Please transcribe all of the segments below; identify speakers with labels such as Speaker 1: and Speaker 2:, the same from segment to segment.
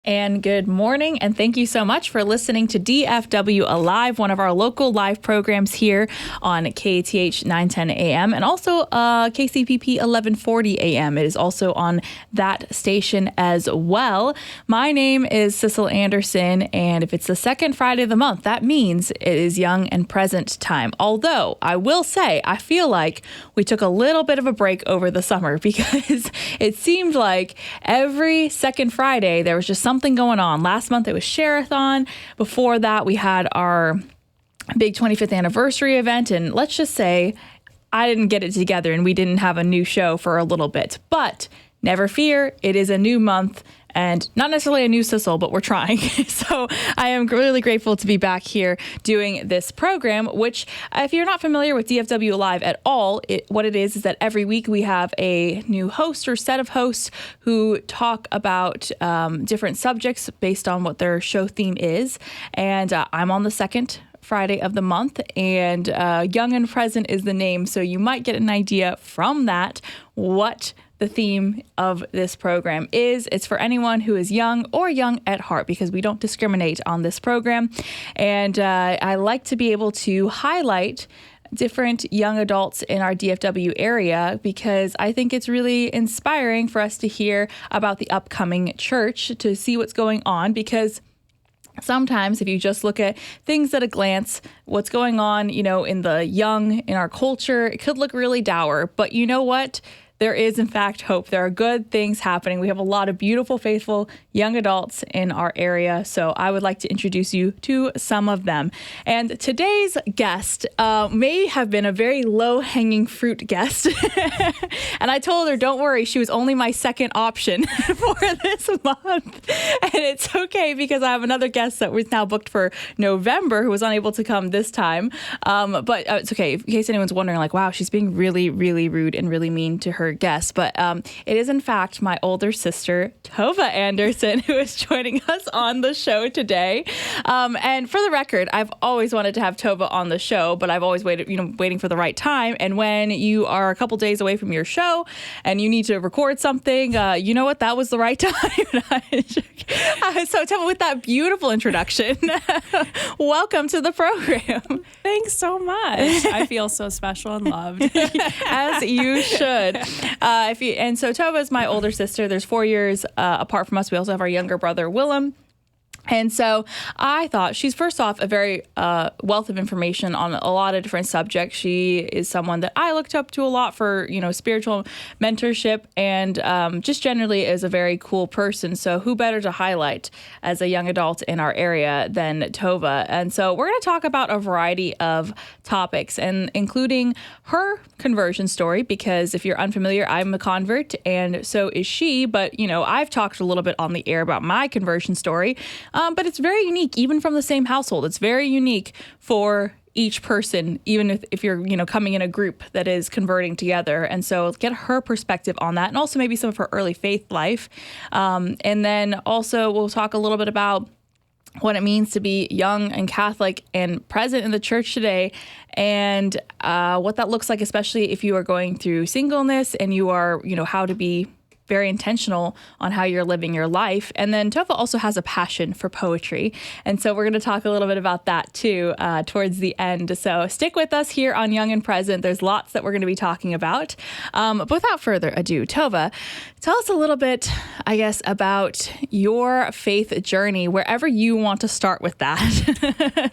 Speaker 1: And good morning, and thank you so much for listening to DFW Alive, one of our local live programs here on KATH 910 AM and also KCPP 1140 AM. It is also on that station as well. My name is Sissel Anderson, and if it's the second Friday of the month, that means it is Young and Present time. Although, I will say, I feel like we took a little bit of a break over the summer because it seemed like every second Friday there was just something going on. Last month it was Share-a-thon. Before that we had our big 25th anniversary event, and let's just say I didn't get it together and we didn't have a new show for a little bit. But never fear, it is a new month and not necessarily a new Sissel, but we're trying. So I am really grateful to be back here doing this program, which if you're not familiar with DFW Live at all, what it is that every week we have a new host or set of hosts who talk about different subjects based on what their show theme is. And I'm on the second Friday of the month, and Young and Present is the name. So you might get an idea from that what the theme of this program is. It's for anyone who is young or young at heart, because we don't discriminate on this program. And I like to be able to highlight different young adults in our DFW area, because I think it's really inspiring for us to hear about the upcoming church, to see what's going on, because sometimes if you just look at things at a glance, what's going on, in the young, in our culture, it could look really dour. But you know what? There is, in fact, hope. There are good things happening. We have a lot of beautiful, faithful young adults in our area. So I would like to introduce you to some of them. And today's guest may have been a very low-hanging fruit guest. And I told her, don't worry, she was only my second option for this month. And it's okay, because I have another guest that was now booked for November who was unable to come this time. But it's okay. In case anyone's wondering, wow, she's being really, really rude and really mean to her guest, but it is in fact my older sister Tova Anderson who is joining us on the show today. And for the record, I've always wanted to have Tova on the show, but I've always waiting for the right time. And when you are a couple days away from your show and you need to record something, you know what? That was the right time. So Tova, with that beautiful introduction, welcome to the program.
Speaker 2: Thanks so much. I feel so special and loved.
Speaker 1: As you should. So Tova is my older sister. There's 4 years apart from us. We also have our younger brother, Willem. And so I thought she's, first off, a very wealth of information on a lot of different subjects. She is someone that I looked up to a lot for, spiritual mentorship, and just generally is a very cool person. So who better to highlight as a young adult in our area than Tova? And so we're going to talk about a variety of topics, and including her conversion story, because if you're unfamiliar, I'm a convert and so is she. But, I've talked a little bit on the air about my conversion story. But it's very unique, even from the same household. It's very unique for each person, even if you're, coming in a group that is converting together. And so get her perspective on that, and also maybe some of her early faith life. And then also we'll talk a little bit about what it means to be young and Catholic and present in the church today, and what that looks like, especially if you are going through singleness and you are, how to be very intentional on how you're living your life. And then Tova also has a passion for poetry. And so we're going to talk a little bit about that too towards the end. So stick with us here on Young and Present. There's lots that we're going to be talking about. But without further ado, Tova, tell us a little bit, I guess, about your faith journey, wherever you want to start with that.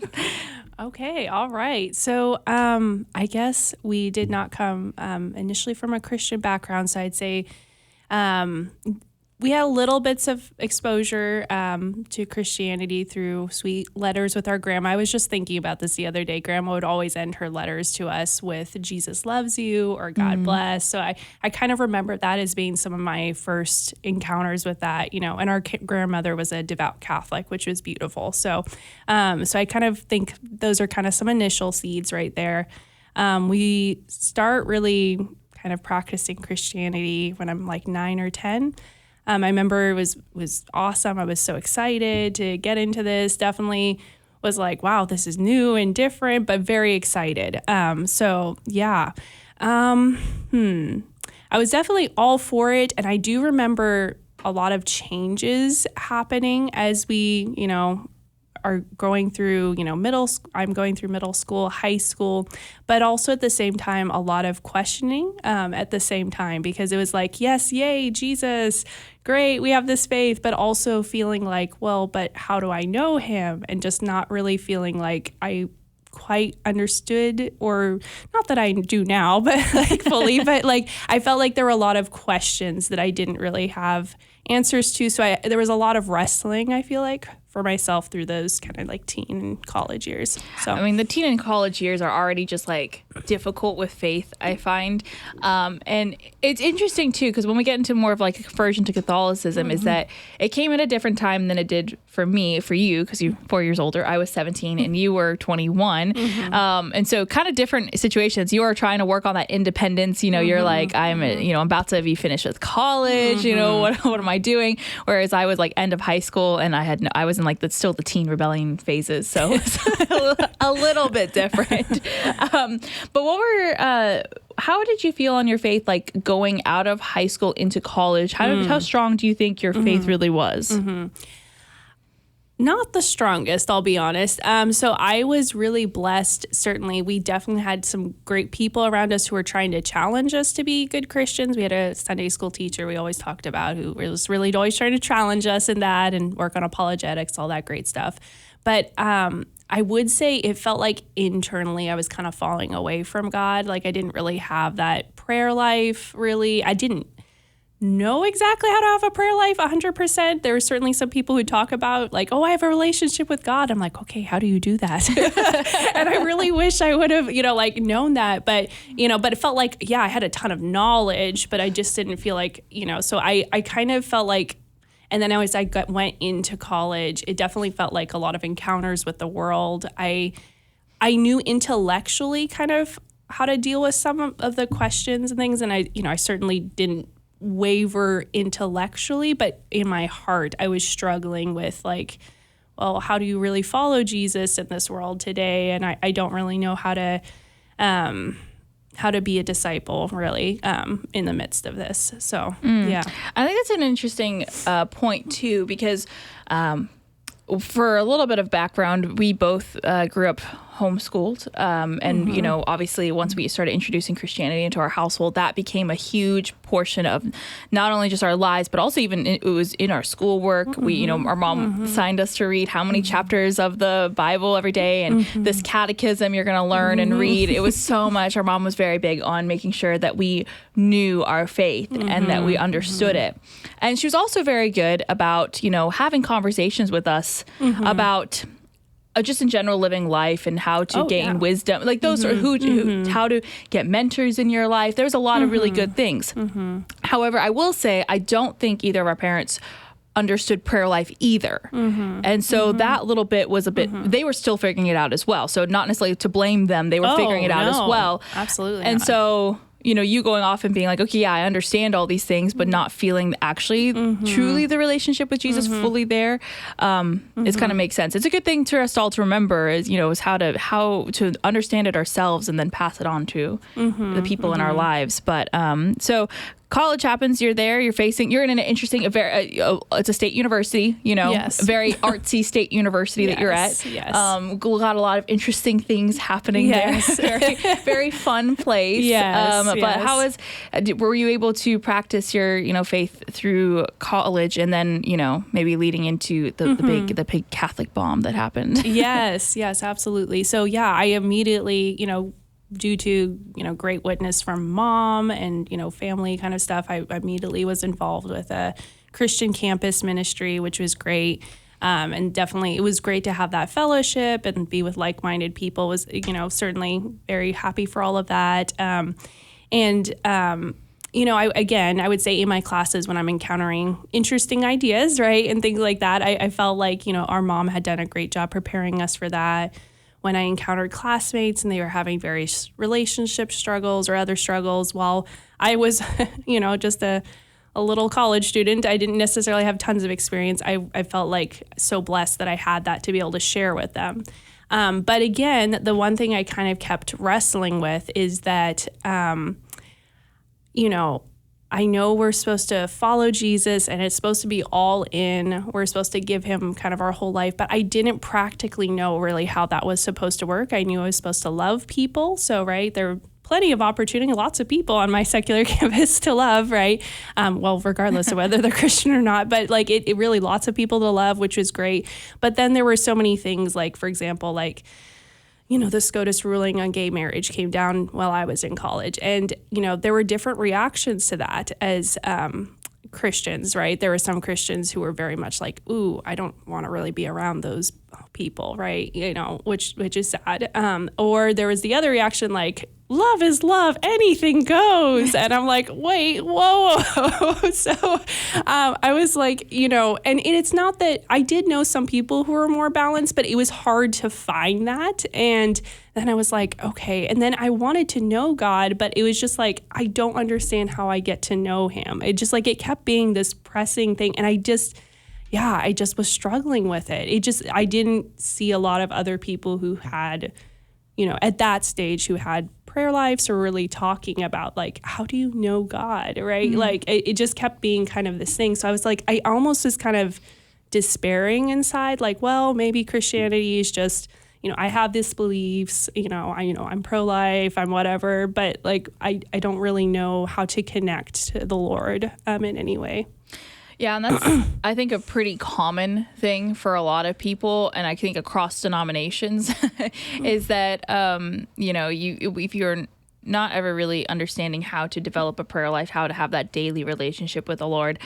Speaker 2: Okay. All right. So I guess we did not come initially from a Christian background. So I'd say we had little bits of exposure to Christianity through sweet letters with our grandma. I was just thinking about this the other day. Grandma would always end her letters to us with Jesus loves you or God bless. So I kind of remember that as being some of my first encounters with that, and our grandmother was a devout Catholic, which was beautiful. So I kind of think those are kind of some initial seeds right there. We start really kind of practicing Christianity when I'm like 9 or 10. I remember it was awesome. I was so excited to get into this. Definitely was like, wow, this is new and different, but very excited. I was definitely all for it. And I do remember a lot of changes happening as we, are going through, I'm going through middle school, high school, but also at the same time, a lot of questioning at the same time, because it was like, yes, yay, Jesus, great, we have this faith, but also feeling like, well, but how do I know him? And just not really feeling like I quite understood, or not that I do now, but like fully, but like I felt like there were a lot of questions that I didn't really have answers to. So there was a lot of wrestling, I feel like, for myself through those kind of like teen and college years. So
Speaker 1: I mean, the teen and college years are already just like difficult with faith, I find. And it's interesting too, because when we get into more of like a conversion to Catholicism, is that it came at a different time than it did for me, for you, because you're 4 years older. I was 17 and you were 21. And so kind of different situations. You are trying to work on that independence. You're like, I'm about to be finished with college. What am I doing? Whereas I was like end of high school, and I was in like still the teen rebellion phases. So it's a little bit different. But how did you feel on your faith, like going out of high school into college? How strong do you think your faith really was?
Speaker 2: Not the strongest, I'll be honest. So I was really blessed. Certainly, we definitely had some great people around us who were trying to challenge us to be good Christians. We had a Sunday school teacher we always talked about who was really always trying to challenge us in that and work on apologetics, all that great stuff. But I would say it felt like internally I was kind of falling away from God. Like I didn't really have that prayer life, really. I didn't know exactly how to have a prayer life 100%. There were certainly some people who talk about like, oh, I have a relationship with God. I'm like, okay, how do you do that? And I really wish I would have, known that. But, but it felt like, yeah, I had a ton of knowledge, but I just didn't feel like, so I kind of felt like, and then as I went into college, it definitely felt like a lot of encounters with the world. I knew intellectually kind of how to deal with some of the questions and things. And I certainly didn't waver intellectually, but in my heart, I was struggling with like, well, how do you really follow Jesus in this world today? And I don't really know how to be a disciple really in the midst of this. So, yeah.
Speaker 1: I think that's an interesting point too, because for a little bit of background, we both grew up homeschooled. And, obviously once we started introducing Christianity into our household, that became a huge portion of not only just our lives, but also even it was in our schoolwork. We, our mom signed us to read how many chapters of the Bible every day and this catechism you're going to learn and read. It was so much. Our mom was very big on making sure that we knew our faith and that we understood it. And she was also very good about, having conversations with us about just in general living life and how to gain wisdom, like those are how to get mentors in your life. There's a lot of really good things. However, I will say I don't think either of our parents understood prayer life either. And so that little bit was a bit, they were still figuring it out as well. So not necessarily to blame them, they were figuring it out as well.
Speaker 2: Absolutely.
Speaker 1: And
Speaker 2: not.
Speaker 1: So you going off and being like, okay, yeah, I understand all these things, but not feeling actually truly the relationship with Jesus fully there, it kind of makes sense. It's a good thing for us all to remember is how to understand it ourselves and then pass it on to the people in our lives. But so college happens, you're there, you're in an interesting, it's a state university,
Speaker 2: Yes.
Speaker 1: a very artsy state university that you're at.
Speaker 2: Yes.
Speaker 1: Got a lot of interesting things happening there. Very, very fun place.
Speaker 2: Yes.
Speaker 1: But were you able to practice your, faith through college and then, maybe leading into the big Catholic bomb that happened?
Speaker 2: Yes, absolutely. So yeah, I immediately, due to, great witness from mom and, family kind of stuff, I immediately was involved with a Christian campus ministry, which was great. And definitely it was great to have that fellowship and be with like-minded people. Was, certainly very happy for all of that. I would say in my classes when I'm encountering interesting ideas, right, and things like that, I felt like, our mom had done a great job preparing us for that. When I encountered classmates and they were having various relationship struggles or other struggles, while I was, just a little college student, I didn't necessarily have tons of experience. I felt like so blessed that I had that to be able to share with them. But again, the one thing I kind of kept wrestling with is that, I know we're supposed to follow Jesus and it's supposed to be all in. We're supposed to give him kind of our whole life, but I didn't practically know really how that was supposed to work. I knew I was supposed to love people. So, right, there are plenty of opportunity, lots of people on my secular campus to love, right? Well, regardless of whether they're Christian or not, but like it really lots of people to love, which was great. But then there were so many things like, for example, like, the SCOTUS ruling on gay marriage came down while I was in college. And, there were different reactions to that as Christians, right? There were some Christians who were very much like, ooh, I don't want to really be around those people, right? Which is sad. Or there was the other reaction like, love is love, anything goes. And I'm like, wait, whoa. So I was like, and it's not that I did know some people who were more balanced, but it was hard to find that. And then I was like, okay. And then I wanted to know God, but it was just like, I don't understand how I get to know him. It just like, it kept being this pressing thing. And I just was struggling with it. I didn't see a lot of other people who had, at that stage who had prayer lives or really talking about like, how do you know God, right? Mm-hmm. Like it just kept being kind of this thing. So I was like, I almost was kind of despairing inside, like, well, maybe Christianity is just, I have these beliefs, I'm pro-life, I'm whatever, but like, I don't really know how to connect to the Lord in any way.
Speaker 1: Yeah, and that's, I think, a pretty common thing for a lot of people, and I think across denominations, is that, if you're not ever really understanding how to develop a prayer life, how to have that daily relationship with the Lord,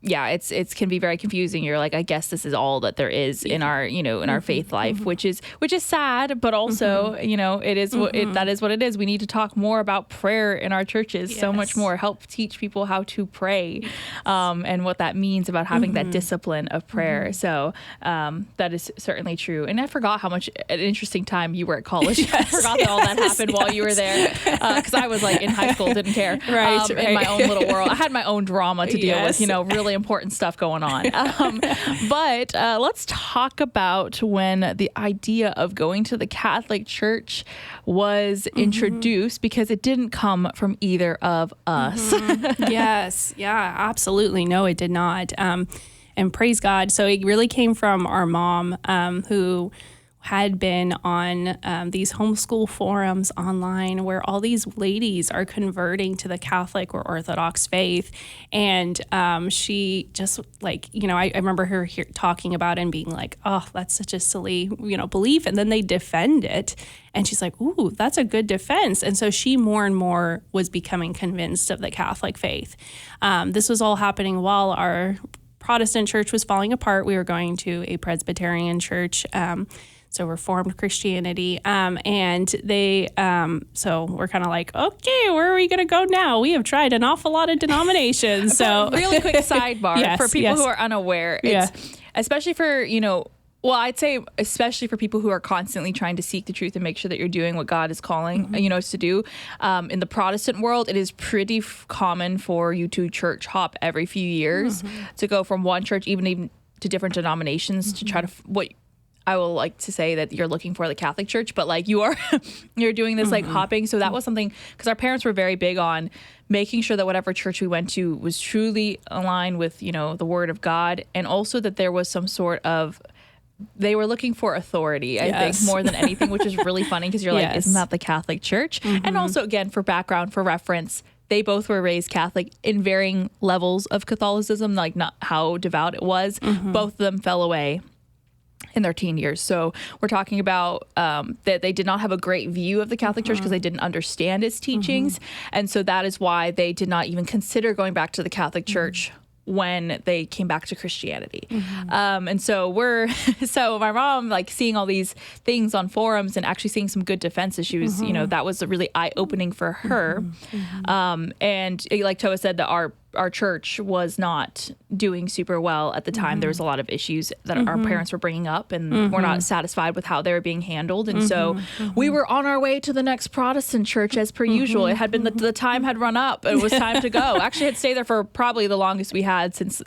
Speaker 1: it can be very confusing. You're like, I guess this is all that there is in our, in our faith life, which is sad, but also, it is that is what it is. We need to talk more about prayer in our churches, so much more, help teach people how to pray, and what that means about having that discipline of prayer. So that is certainly true. And I forgot how much an interesting time you were at college. I forgot that all that happened while you were there, because I was like in high school, didn't care, in my own little world. I had my own drama to deal with, really important stuff going on. But let's talk about when the idea of going to the Catholic Church was introduced, because it didn't come from either of us.
Speaker 2: Yes. Yeah, absolutely. No, it did not. And praise God. So it really came from our mom, who had been on these homeschool forums online where all these ladies are converting to the Catholic or Orthodox faith. And she just like, I remember her talking about it and being like, oh, that's such a silly, belief. And then they defend it. And she's like, ooh, that's a good defense. And so she more and more was becoming convinced of the Catholic faith. This was all happening while our Protestant church was falling apart. We were going to a Presbyterian church, so Reformed Christianity, and they, so we're kind of like, okay, where are we going to go now? We have tried an awful lot of denominations. So
Speaker 1: really quick sidebar for people who are unaware, it's especially for, I'd say especially for people who are constantly trying to seek the truth and make sure that you're doing what God is calling, us to do. In the Protestant world, it is pretty common for you to church hop every few years, to go from one church even to different denominations to try to what I will like to say that you're looking for the Catholic Church, but like you're doing this like hopping. So that was something, because our parents were very big on making sure that whatever church we went to was truly aligned with, the Word of God, and also that there was some sort of, they were looking for authority, I think, more than anything, which is really funny because you're like, isn't that the Catholic Church? And also, again, for background, for reference, they both were raised Catholic in varying levels of Catholicism, like not how devout it was. Both of them fell away in their teen years. So we're talking about that they did not have a great view of the Catholic Church because they didn't understand its teachings. And so that is why they did not even consider going back to the Catholic Church when they came back to Christianity. And so so my mom, like seeing all these things on forums and actually seeing some good defenses, she was, that was really eye-opening for her. And like Tova said, that our our church was not doing super well at the time. There was a lot of issues that our parents were bringing up, and were not satisfied with how they were being handled. And so we were on our way to the next Protestant church as per usual. It had been the time had run up. It was time to go. Actually, I'd stay there for probably the longest we had since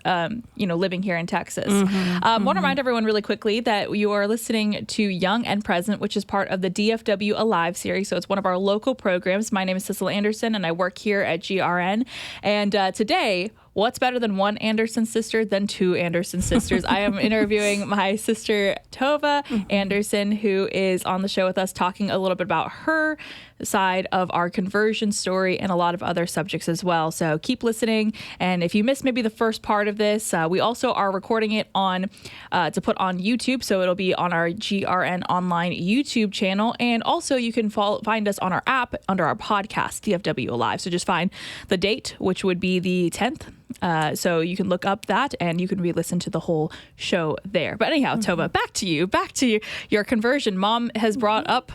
Speaker 1: living here in Texas. Want to remind everyone really quickly that you are listening to Young and Present, which is part of the DFW Alive series. So it's one of our local programs. My name is Sissel Anderson, and I work here at GRN. And today, what's better than one Anderson sister than two Anderson sisters? I am interviewing my sister, Tova Anderson, who is on the show with us, talking a little bit about her side of our conversion story and a lot of other subjects as well. So keep listening. And if you missed maybe the first part of this, we also are recording it on to put on YouTube. So it'll be on our GRN Online YouTube channel. And also you can find us on our app under our podcast, DFW Alive. So just find the date, which would be the 10th. So you can look up that and you can re-listen to the whole show there. But anyhow, Tova, back to your conversion. Mom has brought up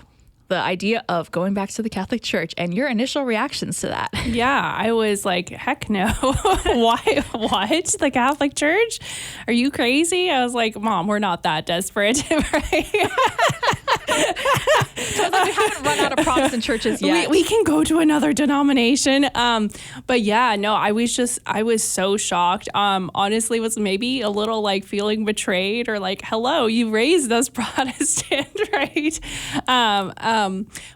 Speaker 1: the idea of going back to the Catholic Church and your initial reactions to that.
Speaker 2: Yeah, I was like, heck no. Why? What? The Catholic Church? Are you crazy? I was like, Mom, we're not that desperate, right?
Speaker 1: So we haven't run out of Protestant churches yet.
Speaker 2: We can go to another denomination. But yeah, no, I was so shocked. Honestly, was maybe a little like feeling betrayed or like, hello, you raised us Protestant, right?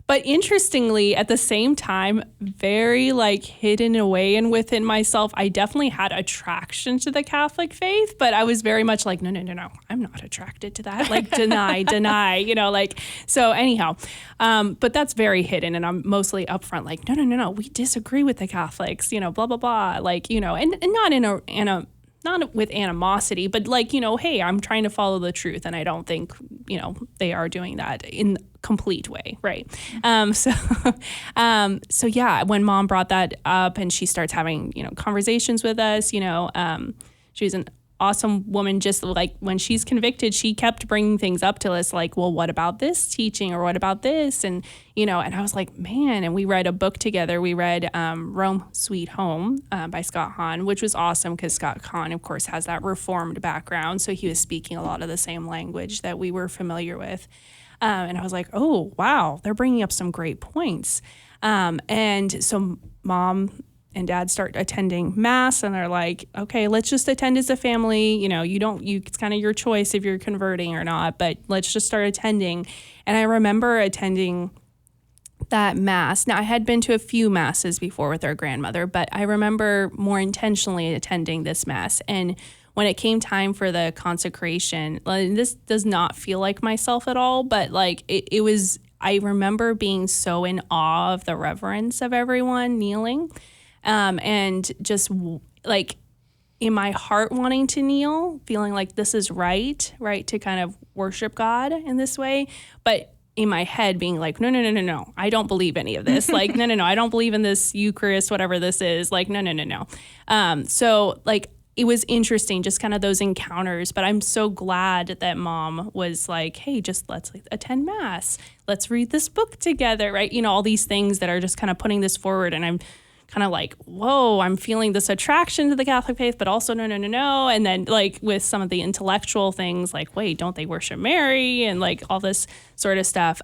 Speaker 2: But interestingly, at the same time, very like hidden away and within myself, I definitely had attraction to the Catholic faith, but I was very much like, no, I'm not attracted to that. Like deny, like, so anyhow, but that's very hidden. And I'm mostly upfront, like, no, we disagree with the Catholics, blah, blah, blah. Like, and not in a not with animosity, but like, hey, I'm trying to follow the truth. And I don't think, they are doing that in complete way. Right. So yeah, when Mom brought that up and she starts having, conversations with us, she's an awesome woman. Just like when she's convicted, she kept bringing things up to us like, well, what about this teaching or what about this? And, and I was like, man, and we read a book together. We read Rome, Sweet Home by Scott Hahn, which was awesome because Scott Hahn, of course, has that Reformed background. So he was speaking a lot of the same language that we were familiar with. And I was like, oh, wow, they're bringing up some great points. And so Mom and Dad start attending Mass and they're like, okay, let's just attend as a family. It's kind of your choice if you're converting or not, but let's just start attending. And I remember attending that Mass. Now, I had been to a few Masses before with our grandmother, but I remember more intentionally attending this Mass. And when it came time for the consecration, this does not feel like myself at all, but like it was, I remember being so in awe of the reverence of everyone kneeling. And just like in my heart wanting to kneel, feeling like this is right to kind of worship God in this way. But in my head being like, no, I don't believe any of this. Like, no, I don't believe in this Eucharist, whatever this is. Like, no. So like, it was interesting, just kind of those encounters. But I'm so glad that Mom was like, hey, just let's attend Mass. Let's read this book together, right? All these things that are just kind of putting this forward. And I'm kind of like, whoa, I'm feeling this attraction to the Catholic faith, but also no. And then like with some of the intellectual things, like, wait, don't they worship Mary? And like all this sort of stuff.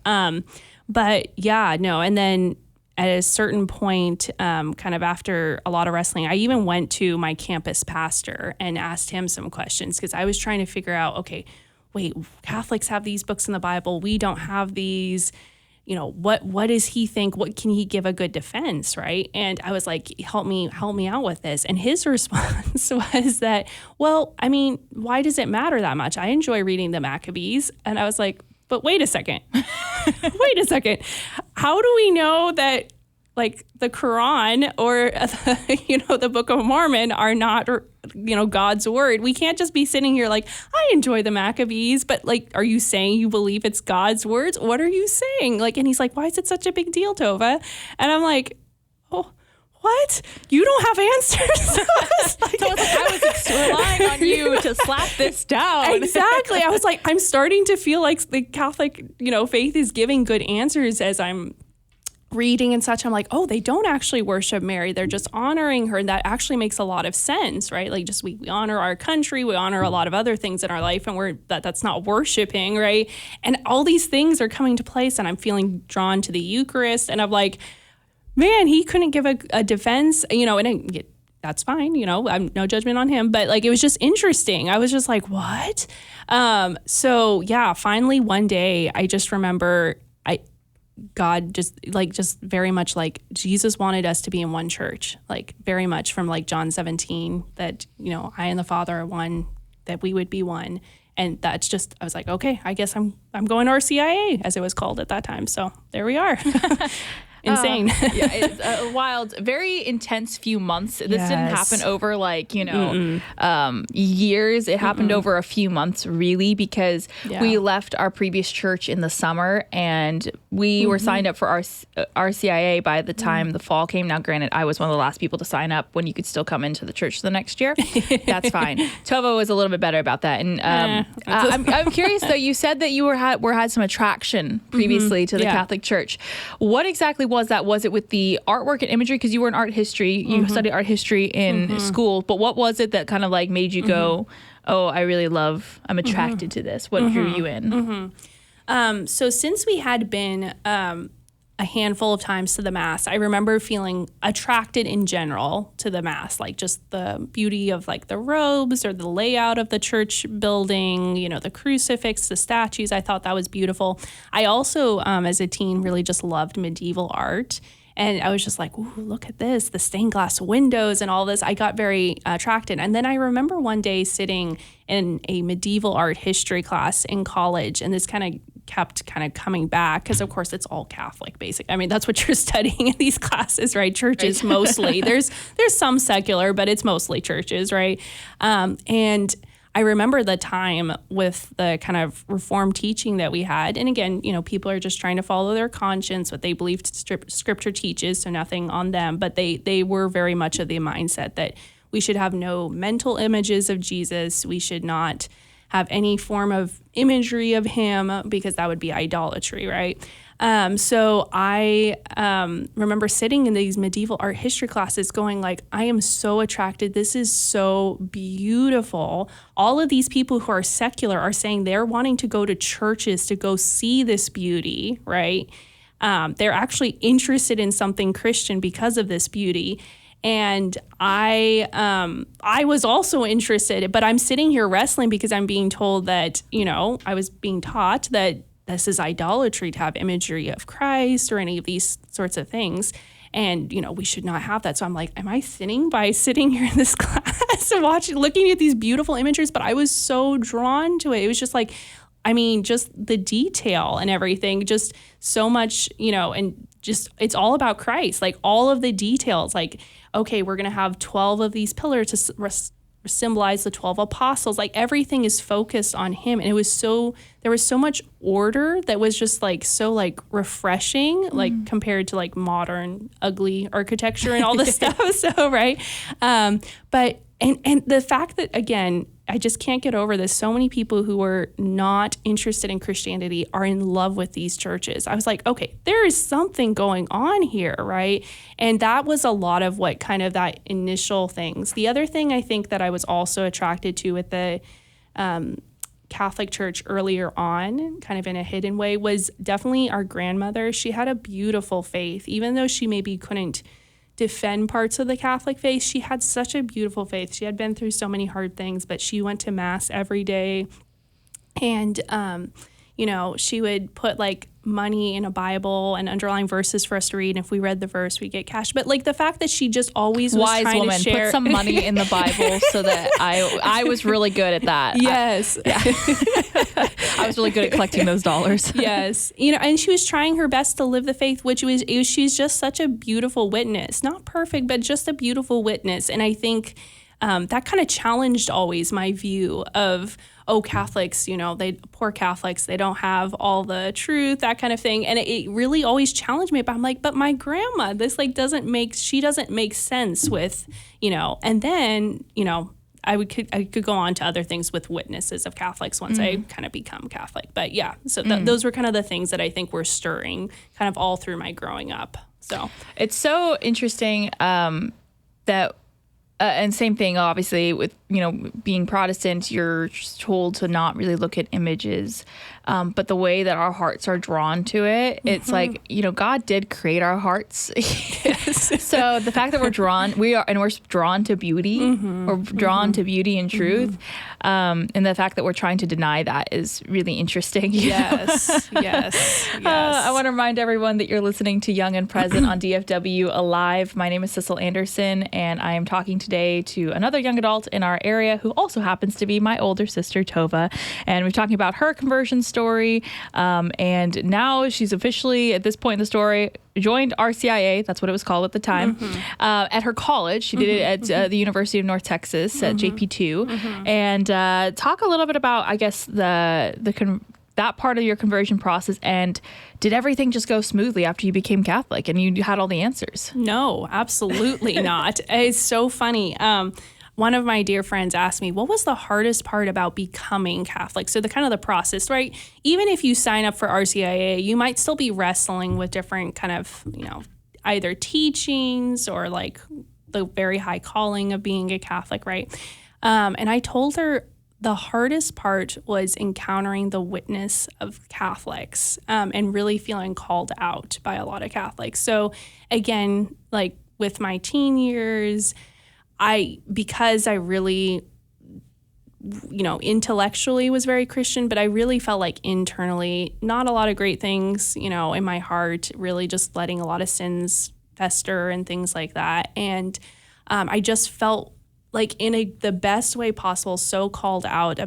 Speaker 2: But yeah, no. And then at a certain point, kind of after a lot of wrestling, I even went to my campus pastor and asked him some questions because I was trying to figure out, okay, wait, Catholics have these books in the Bible. We don't have these. What does he think? What can he give a good defense, right? And I was like, help me out with this. And his response was that, well, I mean, why does it matter that much? I enjoy reading the Maccabees. And I was like, but wait a second. How do we know that like the Quran or the Book of Mormon are not God's word? We can't just be sitting here like, I enjoy the Maccabees, but like, are you saying you believe it's God's words? What are you saying? Like, and he's like, why is it such a big deal, Tova? And I'm like, oh, what? You don't have answers?
Speaker 1: I was relying on you to slap this down.
Speaker 2: Exactly. I was like, I'm starting to feel like the Catholic, faith is giving good answers as I'm reading and such, I'm like, oh, they don't actually worship Mary. They're just honoring her. And that actually makes a lot of sense, right? Like just we honor our country, we honor a lot of other things in our life, and that's not worshiping, right? And all these things are coming to place, and I'm feeling drawn to the Eucharist. And I'm like, man, he couldn't give a defense, and that's fine, I'm no judgment on him, but like, it was just interesting. I was just like, what? So yeah, finally one day I just remember God just very much like Jesus wanted us to be in one church, like very much from like John 17, that, I and the Father are one, that we would be one. And that's just, I was like, okay, I guess I'm going to RCIA, as it was called at that time. So there we are. Insane.
Speaker 1: Yeah, it's a wild, very intense few months. This didn't happen over years. It happened over a few months, really, because we left our previous church in the summer, and we were signed up for our RCIA by the time the fall came. Now, granted, I was one of the last people to sign up when you could still come into the church the next year. That's fine. Tova was a little bit better about that. And I'm curious, though, you said that you had some attraction previously to the Catholic Church. What exactly was that? Was it with the artwork and imagery? Because you were in art history. You studied art history in school. But what was it that kind of like made you go, oh, I'm attracted to this? What drew you in?
Speaker 2: So since we had been a handful of times to the Mass, I remember feeling attracted in general to the Mass, like just the beauty of like the robes or the layout of the church building, the crucifix, the statues. I thought that was beautiful. I also, as a teen, really just loved medieval art. And I was just like, ooh, look at this, the stained glass windows and all this. I got very attracted. And then I remember one day sitting in a medieval art history class in college, and this kind of kept coming back because, of course, it's all Catholic, basically. I mean, that's what you're studying in these classes, right? Churches, mostly. There's some secular, but it's mostly churches, right? And I remember the time with the kind of Reformed teaching that we had. And again, people are just trying to follow their conscience, what they believe Scripture teaches, so nothing on them. But they were very much of the mindset that we should have no mental images of Jesus. We should not have any form of imagery of him, because that would be idolatry, right? So I remember sitting in these medieval art history classes going like, I am so attracted. This is so beautiful. All of these people who are secular are saying they're wanting to go to churches to go see this beauty, right? They're actually interested in something Christian because of this beauty. And I was also interested, but I'm sitting here wrestling because I'm being told that, I was being taught that this is idolatry to have imagery of Christ or any of these sorts of things. And, we should not have that. So I'm like, am I sinning by sitting here in this class and looking at these beautiful images? But I was so drawn to it. It was just like, just the detail and everything, just so much, and just, it's all about Christ, like all of the details, like, okay, we're going to have 12 of these pillars to symbolize the 12 apostles. Like everything is focused on him. And there was so much order that was just like, so like refreshing, like compared to like modern ugly architecture and all this stuff. So, right. But the fact that, again, I just can't get over this. So many people who are not interested in Christianity are in love with these churches. I was like, okay, there is something going on here, right? And that was a lot of what kind of that initial things. The other thing I think that I was also attracted to with the Catholic Church earlier on, kind of in a hidden way, was definitely our grandmother. She had a beautiful faith, even though she maybe couldn't defend parts of the Catholic faith. She had such a beautiful faith. She had been through so many hard things, but she went to Mass every day. And, she would put like money in a Bible and underline verses for us to read. And if we read the verse, we get cash. But like the fact that she just always was
Speaker 1: wise
Speaker 2: trying
Speaker 1: woman,
Speaker 2: to share.
Speaker 1: Put some money in the Bible so that I was really good at that.
Speaker 2: Yes.
Speaker 1: I was really good at collecting those dollars.
Speaker 2: Yes. And she was trying her best to live the faith, she's just such a beautiful witness, not perfect, but just a beautiful witness. And I think that kind of challenged always my view of, Catholics, poor Catholics, they don't have all the truth, that kind of thing. And it really always challenged me. But I'm like, but my grandma, this like doesn't make sense with, and then, I could go on to other things with witnesses of Catholics once I kind of become Catholic. But yeah, so those were kind of the things that I think were stirring kind of all through my growing up. So
Speaker 1: it's so interesting that. And same thing, obviously, with, being Protestant, you're told to not really look at images. But the way that our hearts are drawn to it, it's like, God did create our hearts. Yes. So the fact that we're drawn to beauty, or drawn to beauty and truth. And the fact that we're trying to deny that is really interesting.
Speaker 2: Yes.
Speaker 1: I want to remind everyone that you're listening to Young and Present on DFW Alive. My name is Sissel Anderson, and I am talking today to another young adult in our area who also happens to be my older sister, Tova. And we're talking about her conversion story. And now she's officially, at this point in the story, joined RCIA. That's what it was called at the time. At her college. She did it at the University of North Texas at JP2. And talk a little bit about, I guess, that part of your conversion process, and did everything just go smoothly after you became Catholic and you had all the answers?
Speaker 2: No, absolutely not. It's so funny. One of my dear friends asked me, what was the hardest part about becoming Catholic? So the process, right? Even if you sign up for RCIA, you might still be wrestling with different kind of, either teachings or like the very high calling of being a Catholic, right? And I told her, the hardest part was encountering the witness of Catholics and really feeling called out by a lot of Catholics. So again, like with my teen years, because I really, intellectually was very Christian, but I really felt like internally, not a lot of great things, in my heart, really just letting a lot of sins fester and things like that. And I just felt like in the best way possible, so called out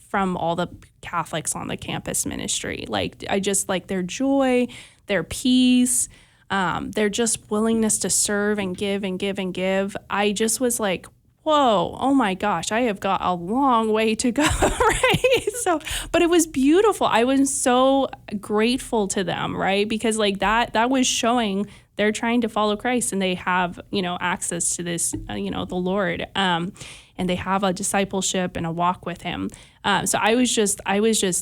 Speaker 2: from all the Catholics on the campus ministry. Like, I just like their joy, their peace, their just willingness to serve and give and give and give. I just was like, whoa, oh my gosh, I have got a long way to go, right? So, but it was beautiful. I was so grateful to them, right? Because like that was showing they're trying to follow Christ and they have, access to this, the Lord. And they have a discipleship and a walk with him. So I was just,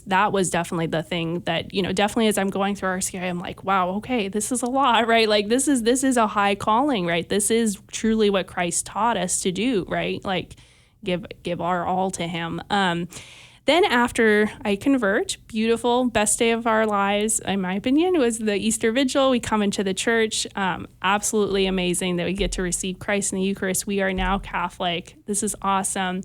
Speaker 2: that was definitely the thing that, definitely as I'm going through RCI, I'm like, wow, okay, this is a lot, right? Like this is a high calling, right? This is truly what Christ taught us to do, right? Like give our all to him. Then after I convert, beautiful, best day of our lives, in my opinion, was the Easter Vigil. We come into the church, absolutely amazing that we get to receive Christ in the Eucharist. We are now Catholic. This is awesome.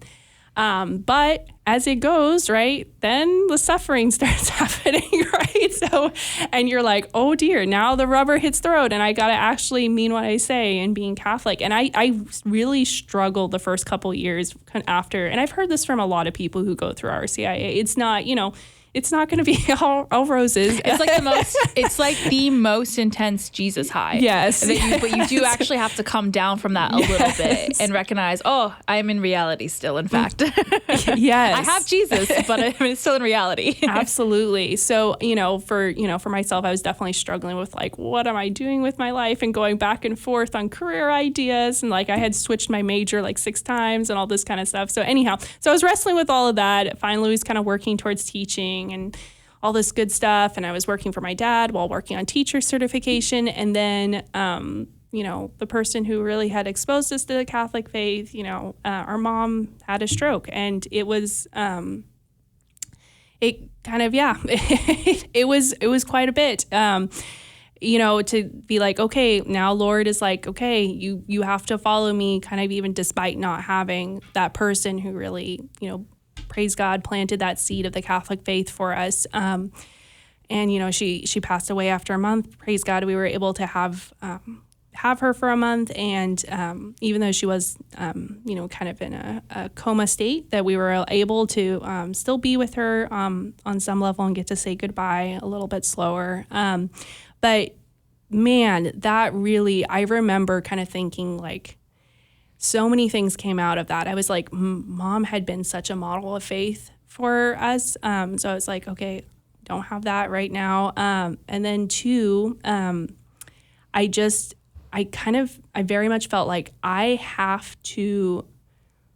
Speaker 2: But as it goes, right, then the suffering starts happening, right? So, and you're like, oh dear, now the rubber hits the road and I got to actually mean what I say and being Catholic. And I really struggled the first couple years after, and I've heard this from a lot of people who go through RCIA. It's not, it's not going to be all roses.
Speaker 1: It's like the most intense Jesus high.
Speaker 2: Yes.
Speaker 1: But you do actually have to come down from that a little bit and recognize, oh, I'm in reality still, in fact.
Speaker 2: Yes.
Speaker 1: I have Jesus, but I'm still in reality.
Speaker 2: Absolutely. So, for myself, I was definitely struggling with like, what am I doing with my life, and going back and forth on career ideas. And like I had switched my major like 6 times and all this kind of stuff. So anyhow, I was wrestling with all of that. Finally was kind of working towards teaching and all this good stuff. And I was working for my dad while working on teacher certification. And then, the person who really had exposed us to the Catholic faith, our mom had a stroke, and it was, it kind of, it was quite a bit, to be like, okay, now Lord is like, okay, you have to follow me, kind of even despite not having that person who really, praise God, planted that seed of the Catholic faith for us. And, she passed away after a month. Praise God, we were able to have her for a month. And even though she was, kind of in a coma state, that we were able to still be with her on some level and get to say goodbye a little bit slower. But man, that really, I remember kind of thinking like, so many things came out of that. I was like, Mom had been such a model of faith for us. So I was like, okay, don't have that right now. And then 2, I very much felt like I have to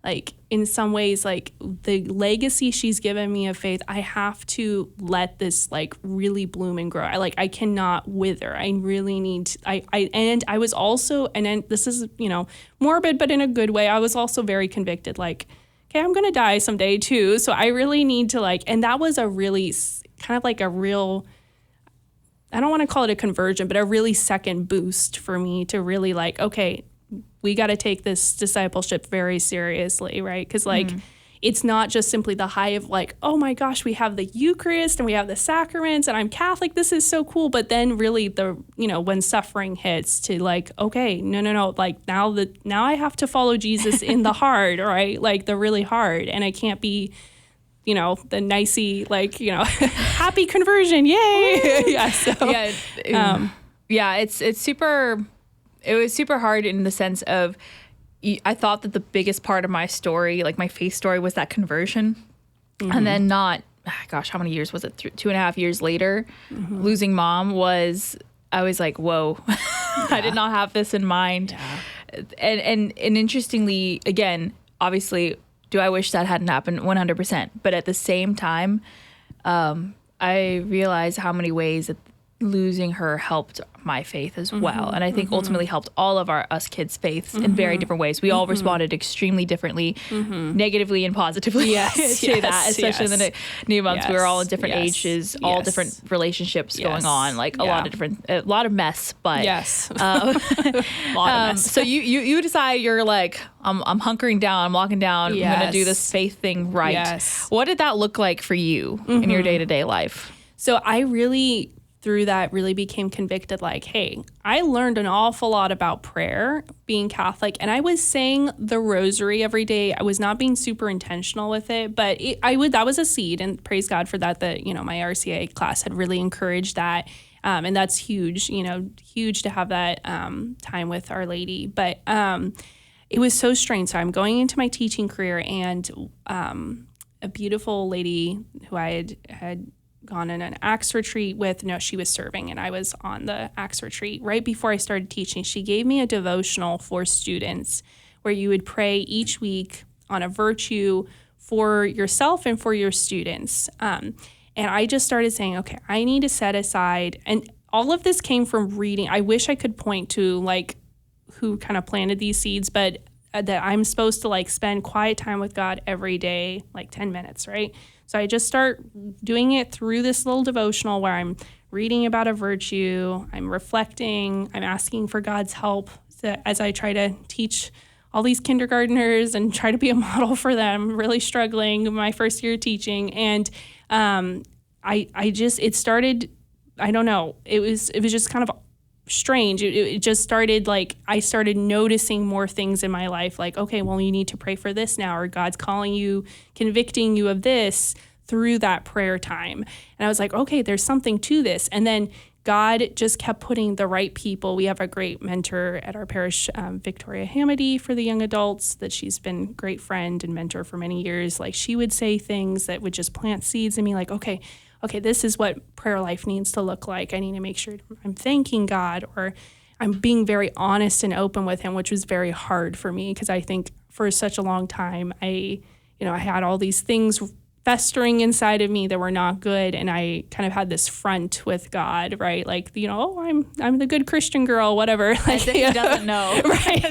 Speaker 2: like in some ways, like the legacy she's given me of faith, I have to let this like really bloom and grow. I cannot wither. I really need to, and I was also, and then this is, you know, morbid, but in a good way. I was also very convicted, like, okay, I'm going to die someday too. So I really need to like, and that was a really kind of like a real, I don't want to call it a conversion, but a really second boost for me to really like, okay, we got to take this discipleship very seriously, right? Because like, it's not just simply the high of like, oh my gosh, we have the Eucharist and we have the sacraments and I'm Catholic, this is so cool. But then really the, you know, when suffering hits to like, okay, no, like now I have to follow Jesus in the hard, right? Like the really hard. And I can't be, you know, the nicey, like, you know, happy conversion, yay. Yeah. So,
Speaker 1: it's super, it was super hard in the sense of, I thought that the biggest part of my story, like my faith story, was that conversion. And then how many years was it? 2.5 years later, losing mom I was like, whoa, I did not have this in mind. Yeah. And interestingly, again, obviously, do I wish that hadn't happened? 100%. But at the same time, I realized how many ways that losing her helped my faith as well. And I think ultimately helped all of us kids' faiths in very different ways. We all responded extremely differently, negatively and positively. That, especially in the new months. We were all in different ages, all different relationships going on, like a lot of mess, but
Speaker 2: a lot of mess.
Speaker 1: So you decide you're like, I'm hunkering down, I'm walking down, I'm going to do this faith thing right. What did that look like for you in your day-to-day life?
Speaker 2: So I really, through that, really became convicted, like, hey, I learned an awful lot about prayer being Catholic, and I was saying the rosary every day. I was not being super intentional with it, but that was a seed, and praise God for that, you know, my RCA class had really encouraged that, and that's huge, you know, huge to have that time with Our Lady. But it was so strange. So I'm going into my teaching career, and a beautiful lady who I had gone in an Acts retreat with. No, she was serving and I was on the Acts retreat. Right before I started teaching, she gave me a devotional for students where you would pray each week on a virtue for yourself and for your students. And I just started saying, okay, I need to set aside, and all of this came from reading. I wish I could point to like who kind of planted these seeds, but that I'm supposed to like spend quiet time with God every day, like 10 minutes, right? So I just start doing it through this little devotional where I'm reading about a virtue, I'm reflecting, I'm asking for God's help as I try to teach all these kindergartners and try to be a model for them, really struggling my first year teaching. And it started, I don't know, it was just kind of strange. It just started like, I started noticing more things in my life, like, okay, well, you need to pray for this now, or God's calling you, convicting you of this through that prayer time. And I was like, okay, there's something to this. And then God just kept putting the right people. We have a great mentor at our parish, Victoria Hamady, for the young adults, that she's been a great friend and mentor for many years. Like, she would say things that would just plant seeds in me, like, okay, this is what prayer life needs to look like. I need to make sure I'm thanking God, or I'm being very honest and open with him, which was very hard for me because I think for such a long time, I had all these things festering inside of me that were not good, and I kind of had this front with God, right? Like, I'm the good Christian girl, whatever. Like,
Speaker 1: as if he doesn't know.
Speaker 2: Right,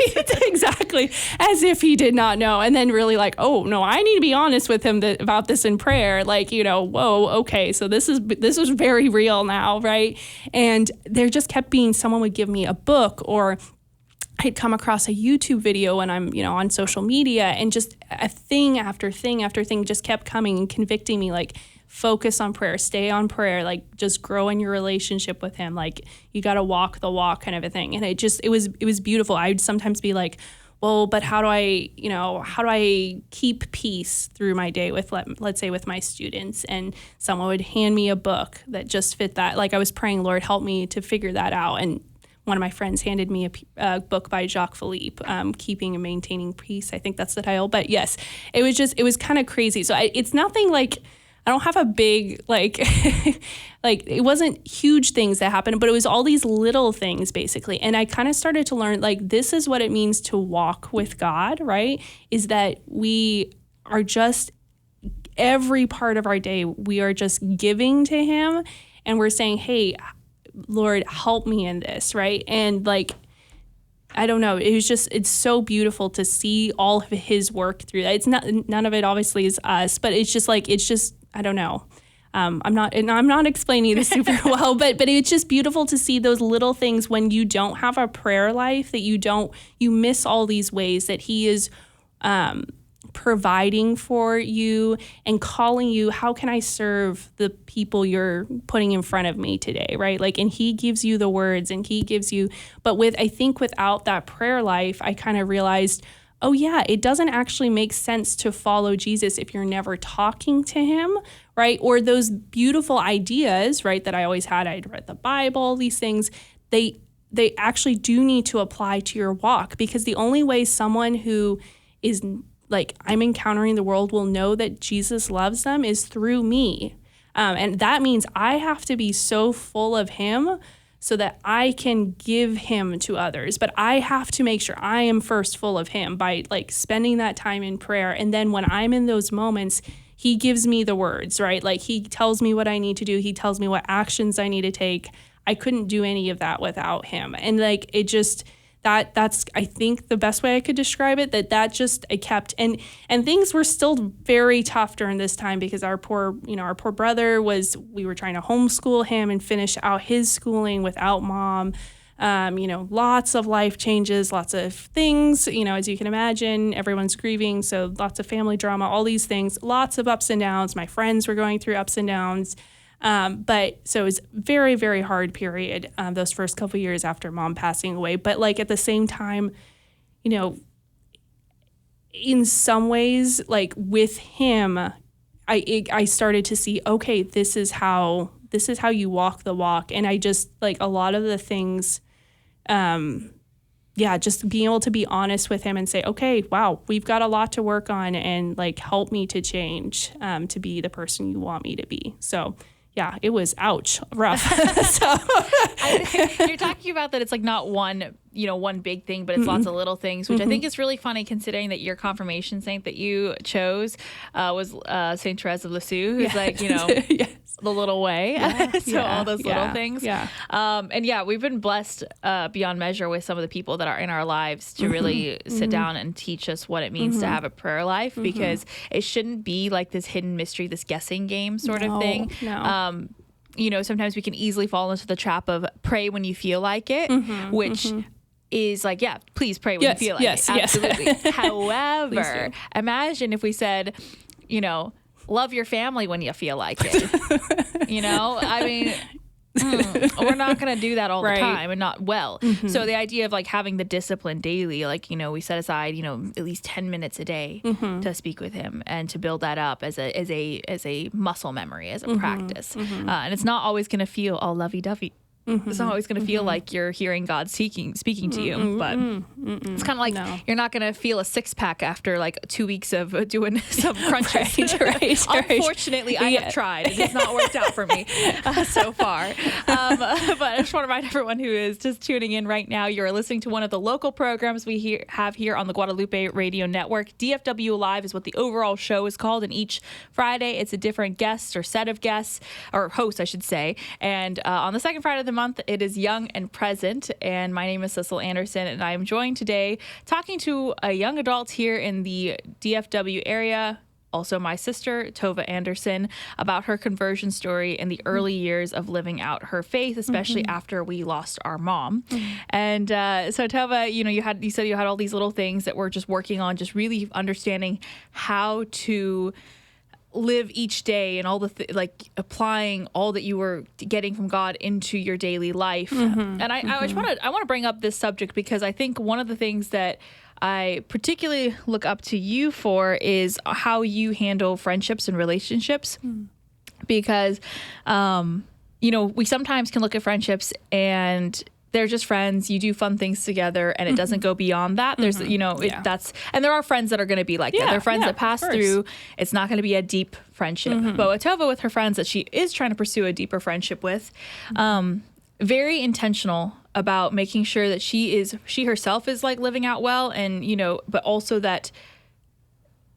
Speaker 2: exactly. As if he did not know. And then really like, oh, no, I need to be honest with him about this in prayer. Like, whoa, okay, so this is very real now, right? And there just kept being, someone would give me a book, or I'd come across a YouTube video when I'm, on social media, and just a thing after thing after thing just kept coming and convicting me, like, focus on prayer, stay on prayer, like, just grow in your relationship with him. Like, you got to walk the walk, kind of a thing. And it was beautiful. I'd sometimes be like, well, but how do I keep peace through my day with, let's say, with my students? And someone would hand me a book that just fit that. Like, I was praying, Lord, help me to figure that out. And one of my friends handed me a book by Jacques Philippe, Keeping and Maintaining Peace. I think that's the title. But yes, it was kind of crazy. So it's nothing like a big, like, like it wasn't huge things that happened, but it was all these little things basically. And I kind of started to learn, like, this is what it means to walk with God, right? Is that we are just, every part of our day, we are just giving to him, and we're saying, hey, Lord, help me in this, right? And like, I don't know, it's so beautiful to see all of his work through that. It's not, none of it obviously is us, but it's just, I don't know. I'm not explaining this super well, but it's just beautiful to see those little things when you don't have a prayer life, that you miss all these ways that he is providing for you and calling you, how can I serve the people you're putting in front of me today, right? Like, and he gives you the words, and he gives you, but I think without that prayer life, I kind of realized, oh yeah, it doesn't actually make sense to follow Jesus if you're never talking to him, right? Or those beautiful ideas, right, that I always had, I'd read the Bible, these things, they actually do need to apply to your walk, because the only way someone who is like, I'm encountering the world will know that Jesus loves them is through me. And that means I have to be so full of him so that I can give him to others. But I have to make sure I am first full of him by like spending that time in prayer. And then when I'm in those moments, he gives me the words, right? Like, he tells me what I need to do. He tells me what actions I need to take. I couldn't do any of that without him. And like, it just, that's I think the best way I could describe it, that just I kept, and things were still very tough during this time, because our poor brother we were trying to homeschool him and finish out his schooling without mom. Lots of life changes, lots of things, as you can imagine, everyone's grieving. So lots of family drama, all these things, lots of ups and downs. My friends were going through ups and downs. But so it was very, very hard period, those first couple of years after mom passing away. But like, at the same time, in some ways, like with him, I started to see, okay, this is how you walk the walk. And I just, like, a lot of the things, just being able to be honest with him and say, okay, wow, we've got a lot to work on, and like, help me to change, to be the person you want me to be. So yeah, it was rough. So
Speaker 1: you're talking about that it's like not one big thing, but it's lots of little things, which I think is really funny, considering that your confirmation saint that you chose was Saint Therese of Lisieux, who's like, yes. The little way. So all those little things. Yeah. And we've been blessed beyond measure with some of the people that are in our lives to really sit down and teach us what it means to have a prayer life, because it shouldn't be like this hidden mystery, this guessing game sort of thing. No. Sometimes we can easily fall into the trap of pray when you feel like it, which is like, yeah, please pray when you feel like it. Absolutely. Yes. However, imagine if we said, love your family when you feel like it. I mean, we're not going to do that all the time, and not well. So the idea of like having the discipline daily, like, we set aside, at least 10 minutes a day to speak with him, and to build that up as a muscle memory, as a practice. And it's not always going to feel all lovey-dovey. It's not always going to feel like you're hearing God speaking to you, but it's kind of like you're not going to feel a six-pack after like 2 weeks of doing some crunches. Right. Unfortunately, I have tried. It has not worked out for me so far. But I just want to remind everyone who is just tuning in right now, you're listening to one of the local programs we have here on the Guadalupe Radio Network. DFW Live is what the overall show is called, and each Friday it's a different guest or set of guests, or hosts, I should say. And on the second Friday of the month, it is Young and Present, and my name is Sissel Anderson, and I am joined today talking to a young adult here in the DFW area, also my sister, Tova Anderson, about her conversion story in the early years of living out her faith, especially after we lost our mom. And so Tova, you said you had all these little things that we're just working on, just really understanding how to live each day, and all the like applying all that you were getting from God into your daily life. And I want to bring up this subject because I think one of the things that I particularly look up to you for is how you handle friendships and relationships, because we sometimes can look at friendships and they're just friends. You do fun things together, and it doesn't go beyond that. There's, and there are friends that are going to be like that. They're friends that pass through. It's not going to be a deep friendship. But with Tova, with her friends that she is trying to pursue a deeper friendship with, very intentional about making sure that she herself is like living out well, and but also that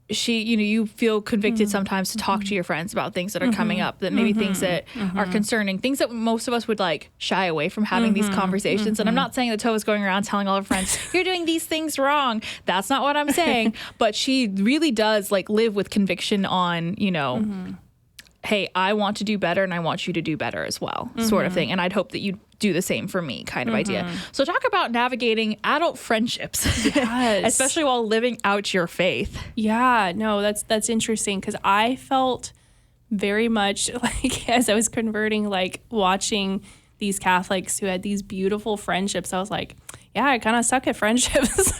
Speaker 1: she, you feel convicted sometimes to talk to your friends about things that are coming up, that maybe things that are concerning, things that most of us would like shy away from having these conversations. And I'm not saying that Tova's going around telling all her friends, you're doing these things wrong. That's not what I'm saying. But she really does like live with conviction on, hey, I want to do better and I want you to do better as well, sort of thing. And I'd hope that you do the same for me kind of idea. So talk about navigating adult friendships, especially while living out your faith.
Speaker 2: Yeah, no, that's interesting, because I felt very much like, as I was converting, like watching these Catholics who had these beautiful friendships, I was like, yeah, I kind of suck at friendships.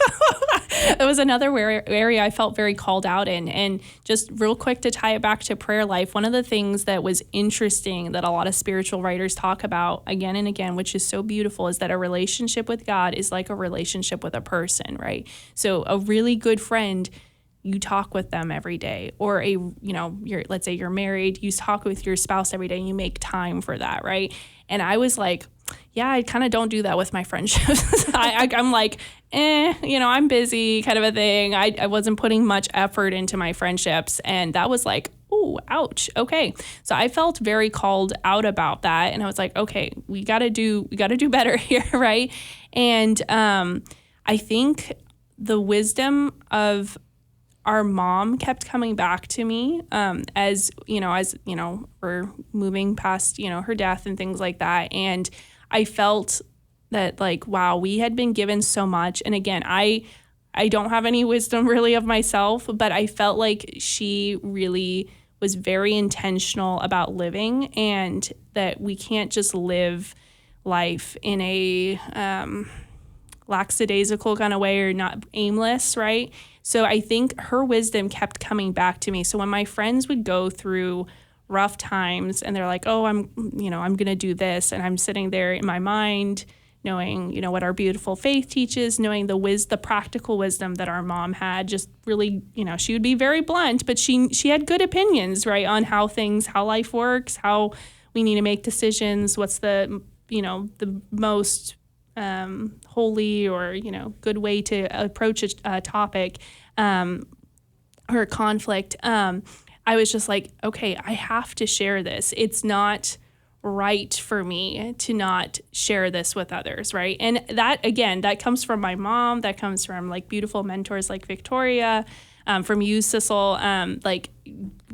Speaker 2: It was another area I felt very called out in. And just real quick to tie it back to prayer life, one of the things that was interesting that a lot of spiritual writers talk about again and again, which is so beautiful, is that a relationship with God is like a relationship with a person, right? So a really good friend, you talk with them every day, or let's say you're married, you talk with your spouse every day and you make time for that, right? And I was like, yeah, I kind of don't do that with my friendships. I'm like, I'm busy kind of a thing. I wasn't putting much effort into my friendships. And that was like, ooh, ouch. Okay. So I felt very called out about that. And I was like, okay, we got to do better here. Right. And I think the wisdom of our mom kept coming back to me as we're moving past, her death and things like that. And I felt that like, wow, we had been given so much. And again, I don't have any wisdom really of myself, but I felt like she really was very intentional about living, and that we can't just live life in a lackadaisical kind of way, or not aimless, right? So I think her wisdom kept coming back to me. So when my friends would go through rough times and they're like, oh, I'm going to do this, and I'm sitting there in my mind knowing, what our beautiful faith teaches, knowing the practical wisdom that our mom had, just really, she would be very blunt, but she had good opinions, right, on how life works, how we need to make decisions, what's the most holy or, good way to approach a topic or a conflict. I was just like, okay, I have to share this. It's not right for me to not share this with others, right? And that comes from my mom. That comes from like beautiful mentors like Victoria, from you, Sissel, like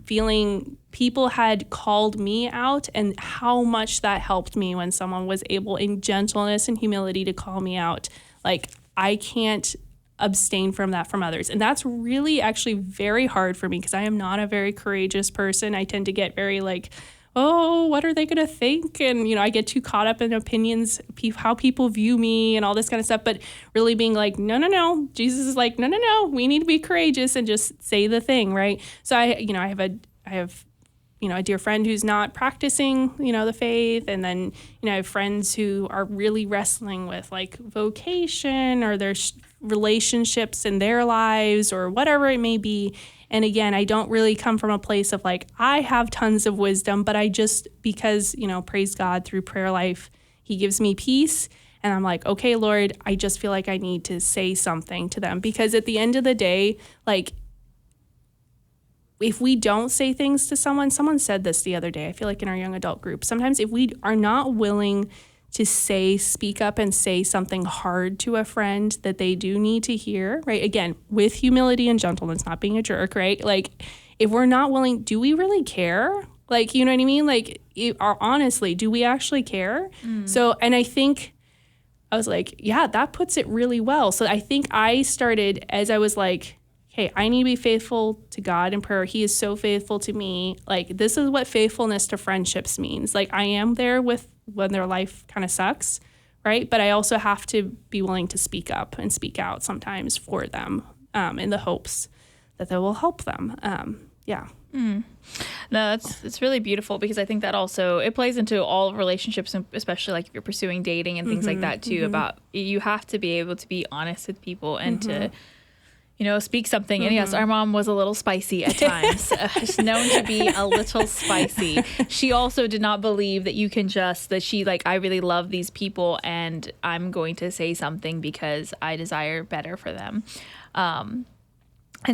Speaker 2: feeling people had called me out, and how much that helped me when someone was able in gentleness and humility to call me out. Like, I can't abstain from that from others. And that's really actually very hard for me, because I am not a very courageous person. I tend to get very like, oh, what are they going to think? And, I get too caught up in opinions, how people view me and all this kind of stuff. But really being like, no. Jesus is like, no. We need to be courageous and just say the thing, right? So I have a dear friend who's not practicing, the faith. And then, I have friends who are really wrestling with like vocation or their relationships in their lives or whatever it may be. And again, I don't really come from a place of like, I have tons of wisdom, but I just, because, praise God, through prayer life, he gives me peace. And I'm like, okay, Lord, I just feel like I need to say something to them, because at the end of the day, like, if we don't say things to someone said this the other day, I feel like in our young adult group, sometimes if we are not willing to speak up and say something hard to a friend that they do need to hear, right? Again, with humility and gentleness, not being a jerk, right? Like, if we're not willing, do we really care? Like, you know what I mean? Like, honestly, do we actually care? So, and I think I was like, yeah, that puts it really well. So I think I started as I was like, hey, I need to be faithful to God in prayer. He is so faithful to me. Like, this is what faithfulness to friendships means. Like, I am there when their life kind of sucks, right? But I also have to be willing to speak up and speak out sometimes for them, in the hopes that they will help them. Yeah.
Speaker 1: No, it's really beautiful, because I think that also it plays into all relationships, and especially like if you're pursuing dating and things like that too, about you have to be able to be honest with people and to, speak something. And yes, our mom was a little spicy at times. She's known to be a little spicy. She also did not believe that you can I really love these people and I'm going to say something because I desire better for them. And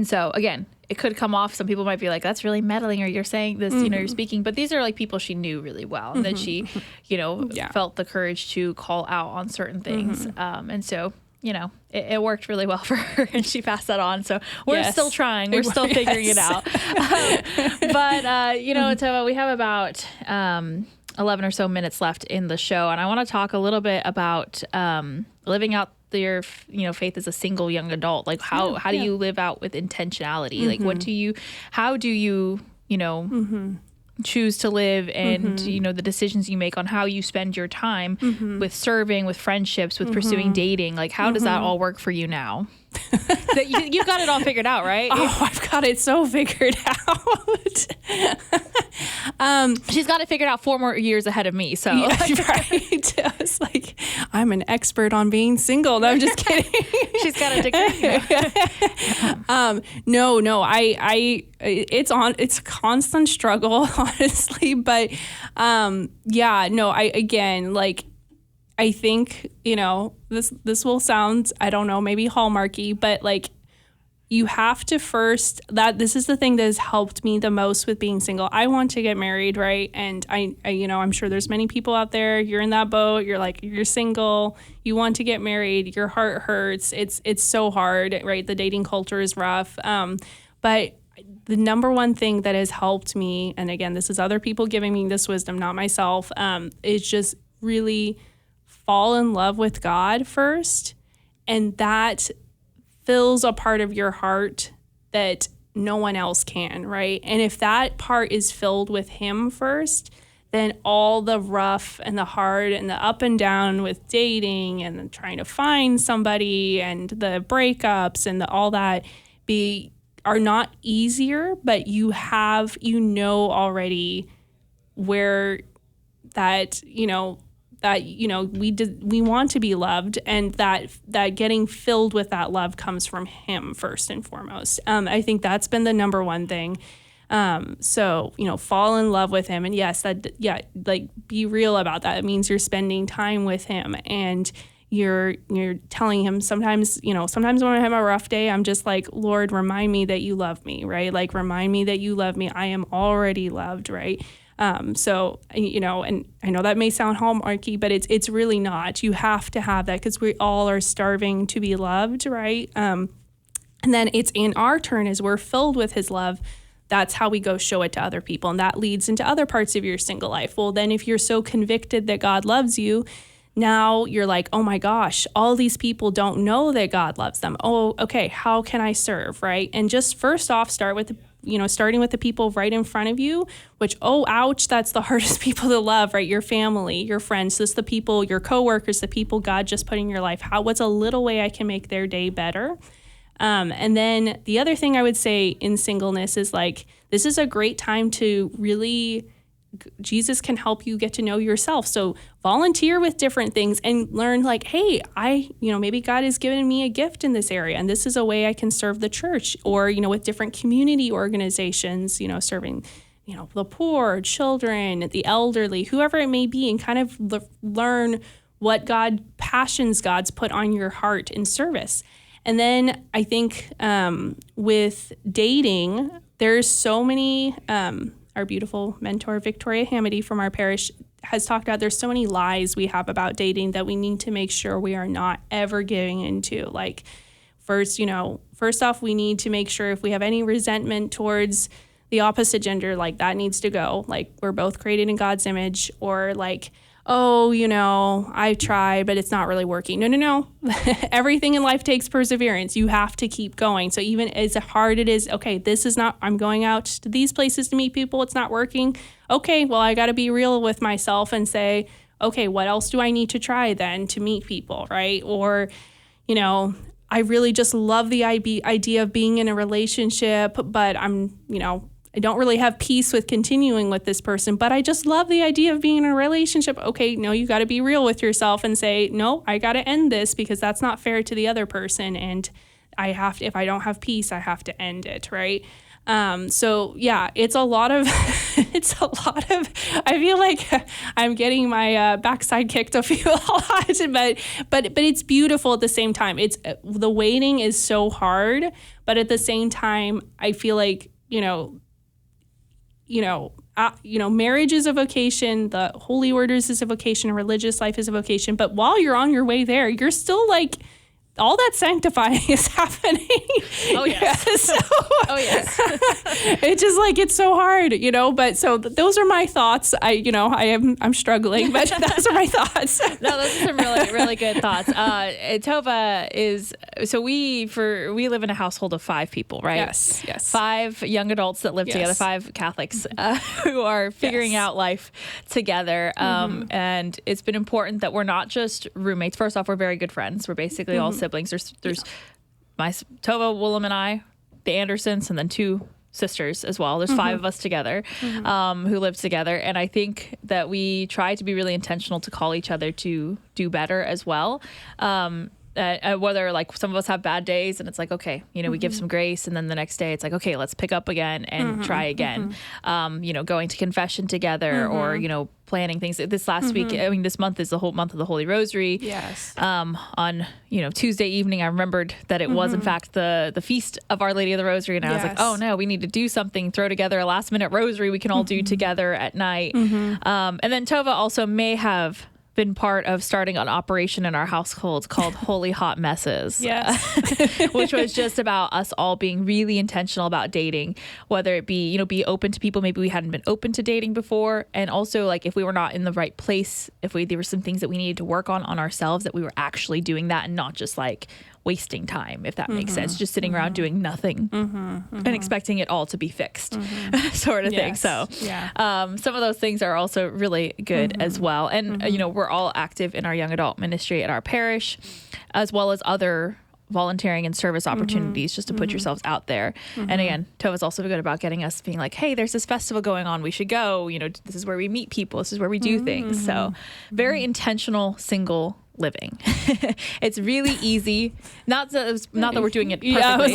Speaker 1: so again, it could come off, some people might be like, that's really meddling, or you're saying this, you're speaking, but these are like people she knew really well, and that she, felt the courage to call out on certain things. And so, it worked really well for her, and she passed that on. So we're still trying, we're still figuring it out. But, Tova, we have about 11 or so minutes left in the show, and I want to talk a little bit about living out your faith as a single young adult. Like how do you live out with intentionality? Like how do you choose to live, and the decisions you make on how you spend your time with serving, with friendships, with pursuing dating, like how does that all work for you now? You've got it all figured out, right?
Speaker 2: Oh, I've got it so figured out.
Speaker 1: She's got it figured out 4 more years ahead of me. So
Speaker 2: right. It's like, I'm an expert on being single. No, I'm just kidding.
Speaker 1: She's got a degree.
Speaker 2: No. It's a constant struggle, honestly. But I think, this will sound, I don't know, maybe hallmarky, but like, you have to this is the thing that has helped me the most with being single. I want to get married, right? And I'm sure there's many people out there, you're in that boat, you're single, you want to get married, your heart hurts. It's so hard, right? The dating culture is rough. But the number one thing that has helped me, and again, this is other people giving me this wisdom, not myself, is just really fall in love with God first. And that fills a part of your heart that no one else can, right? And if that part is filled with Him first, then all the rough and the hard and the up and down with dating and trying to find somebody and the breakups and all that are not easier, but you already where that, we want to be loved, and that getting filled with that love comes from Him first and foremost. I think that's been the number one thing. So, fall in love with Him, and yes, be real about that. It means you're spending time with Him, and you're telling Him sometimes when I have a rough day, I'm just like, Lord, remind me that you love me, right? Like, remind me that you love me. I am already loved, right? So, and I know that may sound hallmarky, but it's really not. You have to have that, because we all are starving to be loved, right? And then it's in our turn, as we're filled with His love, that's how we go show it to other people. And that leads into other parts of your single life. Well, then if you're so convicted that God loves you, now you're like, oh my gosh, all these people don't know that God loves them. Oh, okay, how can I serve, right? And just first off, starting with the people right in front of you, which, oh, ouch, that's the hardest people to love, right? Your family, your friends, just the people, your coworkers, the people God just put in your life. What's a little way I can make their day better? And then the other thing I would say in singleness is like, this is a great time to really, Jesus can help you get to know yourself. So volunteer with different things and learn like, hey, maybe God has given me a gift in this area, and this is a way I can serve the church, or, with different community organizations, serving, the poor, children, the elderly, whoever it may be, and kind of learn what passions God's put on your heart in service. And then I think with dating, there's so many, our beautiful mentor, Victoria Hamady from our parish, has talked about there's so many lies we have about dating that we need to make sure we are not ever giving into. Like, first off, we need to make sure if we have any resentment towards the opposite gender, like that needs to go. Like, we're both created in God's image, or like, oh, I've tried, but it's not really working. No. Everything in life takes perseverance. You have to keep going. So even as hard it is, okay, I'm going out to these places to meet people. It's not working. Okay, well, I got to be real with myself and say, okay, what else do I need to try then to meet people, right? Or, I really just love the idea of being in a relationship, but I'm, I don't really have peace with continuing with this person, but I just love the idea of being in a relationship. Okay, no, you got to be real with yourself and say, no, I got to end this because that's not fair to the other person. And I have to, if I don't have peace, I have to end it, right? So yeah, it's a lot of, I feel like I'm getting my backside kicked a lot, but it's beautiful at the same time. It's the waiting is so hard, but at the same time, I feel like, marriage is a vocation, the holy orders is a vocation, religious life is a vocation. But while you're on your way there, you're still like, all that sanctifying is happening.
Speaker 1: Oh, yes. Oh, yes.
Speaker 2: It's just like, it's so hard, but so those are my thoughts. I'm struggling, but those are my thoughts.
Speaker 1: No, those are some really, really good thoughts. Tova is, so we live in a household of 5 people, right?
Speaker 2: Yes.
Speaker 1: 5 young adults that live together, 5 Catholics who are figuring out life together. And it's been important that we're not just roommates. First off, we're very good friends. We're basically all siblings. There's my Tova, Willem, and I, the Andersons, and then 2 sisters as well. There's 5 of us together who live together. And I think that we try to be really intentional to call each other to do better as well. Whether like some of us have bad days and it's like, okay, we give some grace, and then the next day it's like, okay, let's pick up again and try again. Going to confession together or, planning things. This last week, this month is the whole month of the Holy Rosary.
Speaker 2: Yes.
Speaker 1: On, Tuesday evening, I remembered that it was in fact the feast of Our Lady of the Rosary. And I was like, oh no, we need to do something, throw together a last minute rosary we can all do together at night. And then Tova also may have been part of starting an operation in our household called Holy Hot Messes.
Speaker 2: Yes.
Speaker 1: Which was just about us all being really intentional about dating, whether it be, be open to people maybe we hadn't been open to dating before. And also like if we were not in the right place, there were some things that we needed to work on ourselves, that we were actually doing that and not just like wasting time, if that makes sense, just sitting around doing nothing and expecting it all to be fixed sort of thing. So some of those things are also really good as well. And, we're all active in our young adult ministry at our parish, as well as other volunteering and service opportunities just to put yourselves out there. And again, Tova's also good about getting us being like, hey, there's this festival going on, we should go, this is where we meet people, this is where we do things. So very intentional single living. It's really easy. Not that we're doing it perfectly.
Speaker 2: Yeah, I was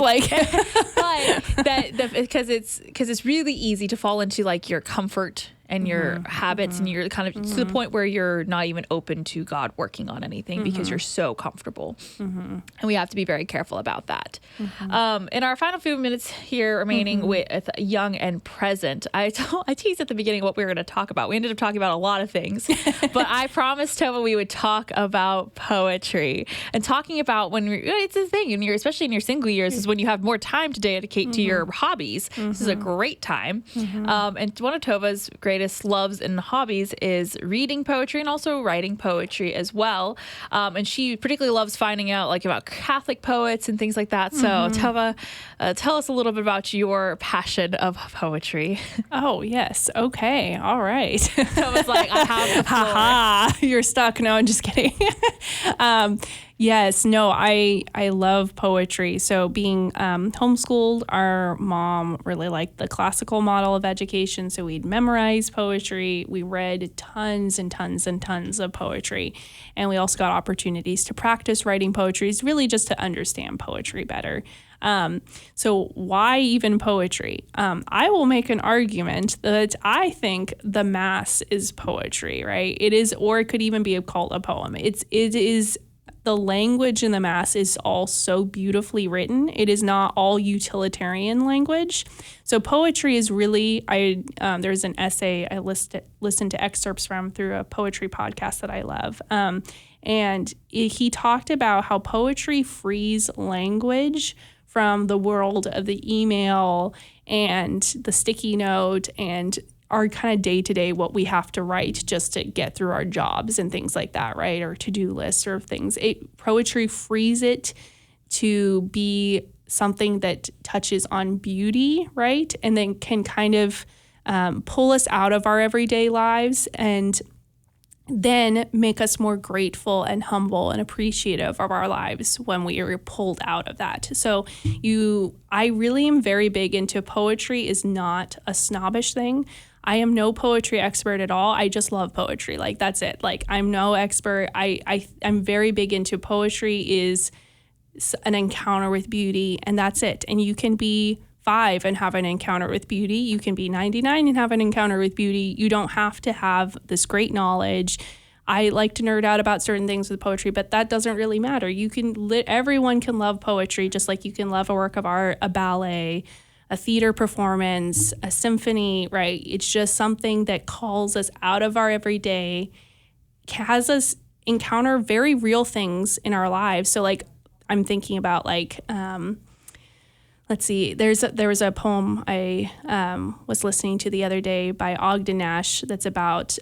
Speaker 2: like,
Speaker 1: but because it's really easy to fall into like your comfort and your habits and you're kind of to the point where you're not even open to God working on anything because you're so comfortable. And we have to be very careful about that. In our final few minutes here remaining with young and present, I teased at the beginning what we were going to talk about. We ended up talking about a lot of things, but I promised Tova we would talk about poetry and talking about it's a thing, and especially in your single years is when you have more time to dedicate to your hobbies. This is a great time. And one of Tova's greatest loves and hobbies is reading poetry and also writing poetry as well. And she particularly loves finding out like about Catholic poets and things like that. So Tova, tell us a little bit about your passion of poetry.
Speaker 2: Oh, yes. Okay. All right.
Speaker 1: Tova's like, I have the floor.
Speaker 2: Ha! You're stuck. No, I'm just kidding. Yes, no, I love poetry. So being homeschooled, our mom really liked the classical model of education. So we'd memorize poetry. We read tons and tons and tons of poetry. And we also got opportunities to practice writing poetry, really just to understand poetry better. So why even poetry? I will make an argument that I think the Mass is poetry, right? It is, or it could even be called a poem. It is. The language in the Mass is all so beautifully written. It is not all utilitarian language. So poetry is really, there's an essay I listened to excerpts from through a poetry podcast that I love. And he talked about how poetry frees language from the world of the email and the sticky note and our kind of day-to-day what we have to write just to get through our jobs and things like that, right? Or to-do lists or things. Poetry frees it to be something that touches on beauty, right? And then can kind of pull us out of our everyday lives and then make us more grateful and humble and appreciative of our lives when we are pulled out of that. So I really am very big into poetry is not a snobbish thing. I am no poetry expert at all. I just love poetry. Like, that's it. Like, I'm no expert. I'm very big into poetry is an encounter with beauty, and that's it. And you can be 5 and have an encounter with beauty. You can be 99 and have an encounter with beauty. You don't have to have this great knowledge. I like to nerd out about certain things with poetry, but that doesn't really matter. Everyone can love poetry, just like you can love a work of art, a ballet, a theater performance, a symphony, right? It's just something that calls us out of our everyday, has us encounter very real things in our lives. So like, I'm thinking about like, let's see, there was a poem I was listening to the other day by Ogden Nash that's about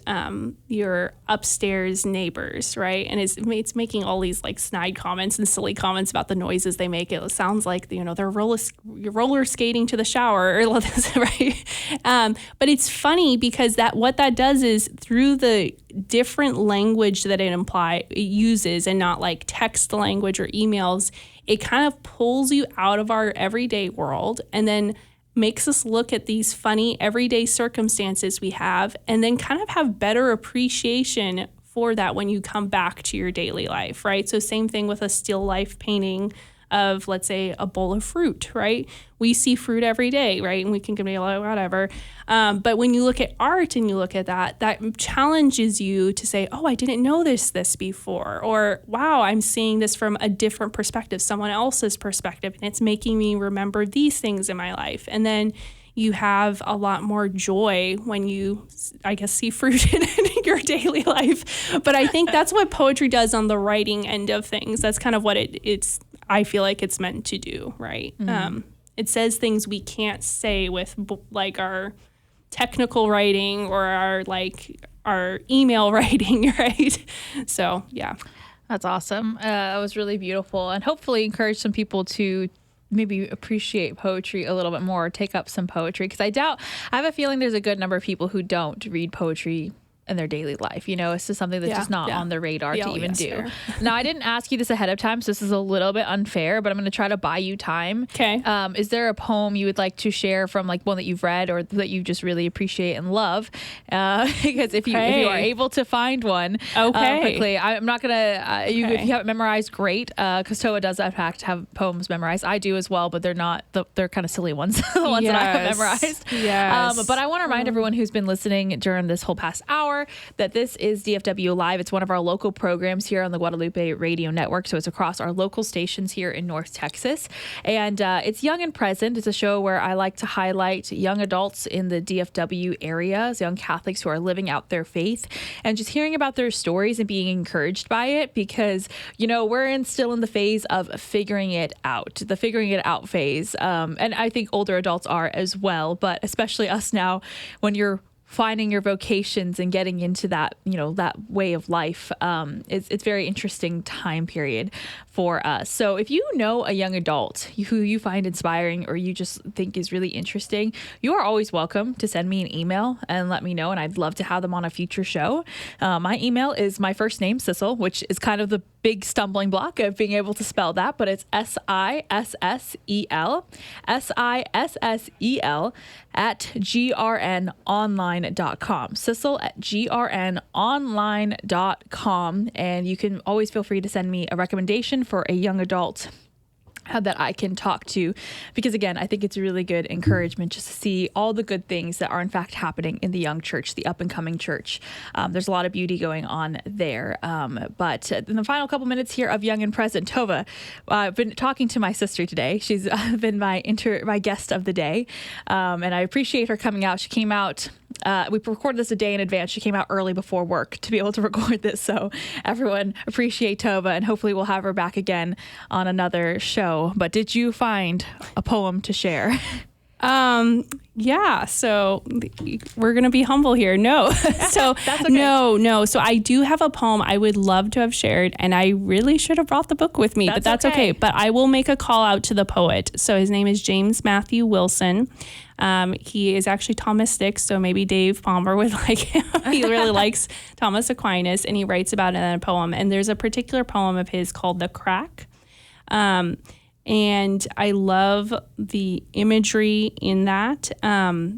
Speaker 2: your upstairs neighbors, right? And it's making all these like snide comments and silly comments about the noises they make. It sounds like, they're roller skating to the shower, right? But it's funny because what that does is through the different language that it uses and not like text language or emails, it kind of pulls you out of our everyday world and then makes us look at these funny everyday circumstances we have and then kind of have better appreciation for that when you come back to your daily life, right? So same thing with a still life painting of, let's say, a bowl of fruit, right? We see fruit every day, right? And we can be like, whatever. But when you look at art and you look at that challenges you to say, oh, I didn't notice this before. Or, wow, I'm seeing this from a different perspective, someone else's perspective. And it's making me remember these things in my life. And then you have a lot more joy when you, I guess, see fruit in your daily life. But I think that's what poetry does on the writing end of things. That's kind of what it's I feel like it's meant to do, right? Mm-hmm. It says things we can't say with like our technical writing or our email writing, right? So, yeah.
Speaker 1: That's awesome. That was really beautiful, and hopefully encourage some people to maybe appreciate poetry a little bit more, or take up some poetry, because I have a feeling there's a good number of people who don't read poetry in their daily life. It's just something that's just not on the radar to even do. Fair. Now, I didn't ask you this ahead of time, so this is a little bit unfair, but I'm going to try to buy you time.
Speaker 2: Okay.
Speaker 1: Is there a poem you would like to share from like one that you've read or that you just really appreciate and love? Because if you are able to find one quickly, I'm not going to, if you have it memorized, great. Because Tova does in fact have poems memorized. I do as well, but they're not, they're kind of silly ones, the ones that I have memorized.
Speaker 2: Yes.
Speaker 1: But I want to remind everyone who's been listening during this whole past hour that this is DFW Live. It's one of our local programs here on the Guadalupe Radio Network. So it's across our local stations here in North Texas. And it's Young and Present. It's a show where I like to highlight young adults in the DFW area, young Catholics who are living out their faith, and just hearing about their stories and being encouraged by it, because, we're still in the phase of figuring it out, the figuring it out phase. And I think older adults are as well, but especially us now, when you're finding your vocations and getting into that, that way of life. It's very interesting time period for us. So if you know a young adult who you find inspiring or you just think is really interesting, you are always welcome to send me an email and let me know. And I'd love to have them on a future show. My email is my first name, Sissel, which is kind of the big stumbling block of being able to spell that, but it's SISSEL at grnonline.com. Sissel at grnonline.com. And you can always feel free to send me a recommendation for a young adult that I can talk to, because again, I think it's a really good encouragement just to see all the good things that are in fact happening in the young church, the up and coming church. There's a lot of beauty going on there. But in the final couple minutes here of Young and Present, Tova, I've been talking to my sister today. She's been my guest of the day. And I appreciate her coming out. She came out, we recorded this a day in advance. She came out early before work to be able to record this. So everyone appreciate Tova, and hopefully we'll have her back again on another show. But did you find a poem to share?
Speaker 2: Yeah, so we're going to be humble here. No. So
Speaker 1: That's okay.
Speaker 2: no. So I do have a poem I would love to have shared, and I really should have brought the book with me, but that's okay. But I will make a call out to the poet. So his name is James Matthew Wilson. He is actually Thomistic, so maybe Dave Palmer would like him. He really likes Thomas Aquinas, and he writes about it in a poem. And there's a particular poem of his called The Crack. And I love the imagery in that.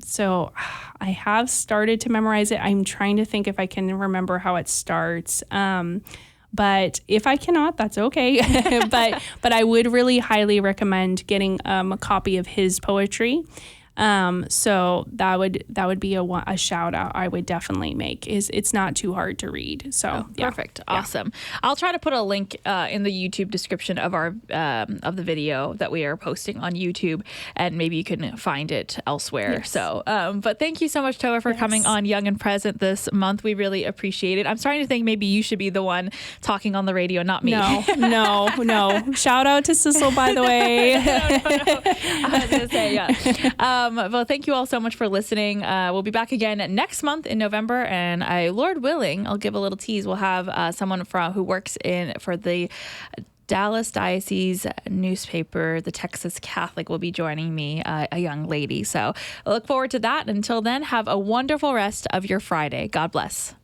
Speaker 2: So I have started to memorize it. I'm trying to think if I can remember how it starts. But if I cannot, that's okay. but I would really highly recommend getting a copy of his poetry. So that would be a shout out I would definitely make. It's not too hard to read. So
Speaker 1: perfect. Awesome. I'll try to put a link in the YouTube description of our of the video that we are posting on YouTube, and maybe you can find it elsewhere. Yes. So but thank you so much, Tova, for coming on Young and Present this month. We really appreciate it. I'm starting to think maybe you should be the one talking on the radio, not me.
Speaker 2: No. Shout out to Sissel, by the way.
Speaker 1: No. I was gonna say, yeah. Well, thank you all so much for listening. We'll be back again next month in November, and Lord willing, I'll give a little tease. We'll have someone who works for the Dallas Diocese newspaper, the Texas Catholic, will be joining me, a young lady. So I look forward to that. Until then, have a wonderful rest of your Friday. God bless.